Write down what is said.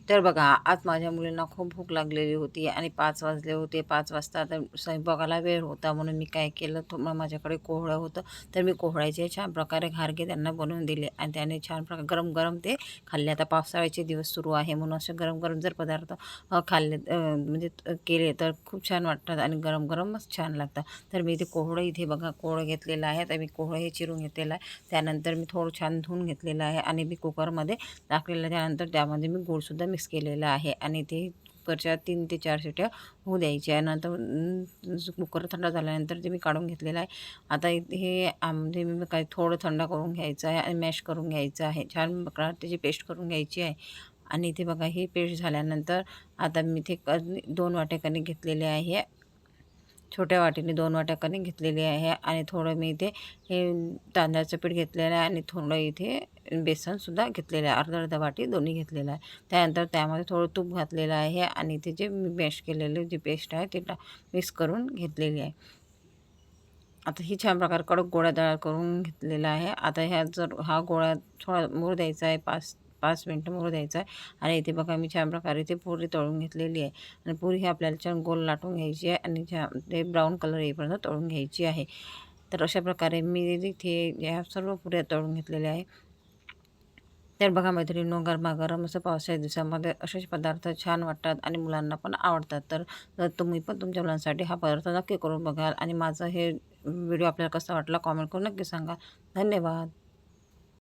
तर बघा, आज माझ्या मुलींना खूप भूक लागलेली होती आणि 5 वाजले होते. 5 वाजता आता स्वयंपाकाला वेळ होता म्हणून मी काय केलं, मग माझ्याकडे कोहळं होतं, तर मी कोहळ्याचे छान प्रकारे घारगे त्यांना बनवून दिले आणि त्याने छान प्रकारे गरम-गरम ते खाल्ले. आता पावसाळ्याचे दिवस सुरू आहे म्हणून असे गरम-गरम जर पदार्थ खाल्ले म्हणजे केले तर खूप छान वाटतात आणि गरम-गरमच छान लागतात. तर मी इथे कोहळं इथे बघा कोहळं घेतलेलं आहे. तर मी कोहळं हे चिरून घेतलेलं आहे. त्यानंतर मी थोडं छान धुवून घेतलेलं आहे आणि मी कुकरमध्ये टाकलेलं. त्यानंतर त्यामध्ये मी गूळसुद्धा मिक्स केलेला आहे आणि ते कुकरच्या 3 ते 4 शिट्ट्या होऊ द्यायच्या. नंतर कुकर थंड झाल्यानंतर ते मी काढून घेतलेलं आहे. आता हे म्हणजे मी काय थोडं थंड करून घ्यायचं आहे आणि मॅश करून घ्यायचं आहे. छान प्रकारे त्याची पेस्ट करून घ्यायची आहे. आणि इथे बघा ही पेस्ट झाल्यानंतर आता मी इथे 2 वाट्या कणिक घेतलेले आहे. छोट्या वाटीने 2 वाट्या कणिक घेतलेली आहे आणि थोडं मी इथे हे तांदळाचं पीठ घेतलेलं आहे आणि थोडं इथे बेसनसुद्धा घेतलेलं आहे. अर्धा-अर्धा वाटी दोन्ही घेतलेलं आहे. त्यानंतर त्यामध्ये थोडं तूप घातलेलं आहे आणि इथे जे मी मॅश केलेली जी पेस्ट आहे ती मिक्स करून घेतलेली आहे. आता ही छान प्रकारे कडक गोळा तयार करून घेतलेला आहे. आता ह्या जर हा गोळा थोडा मुरू द्यायचा आहे 5 मिनिटं मुरू द्यायचा आहे आणि इथे बघा मी छान प्रकारे इथे पुरी तळून घेतलेली आहे आणि पुरी ही आपल्याला छान गोल लाटून घ्यायची आहे आणि ते ब्राऊन कलर येईपर्यंत तळून घ्यायची आहे. तर अशा प्रकारे मी इथे या सर्व पुऱ्या तळून घेतलेल्या आहे. तर बघा मैत्रिणींनो, गरमागरम असं पावसाळ्या दिवसामध्ये असेच पदार्थ छान वाटतात आणि मुलांना पण आवडतात. तर तुम्ही पण तुमच्या मुलांसाठी हा पदार्थ नक्की करून बघाल आणि माझं हे व्हिडिओ आपल्याला कसा वाटला कॉमेंट करून नक्की सांगा. धन्यवाद.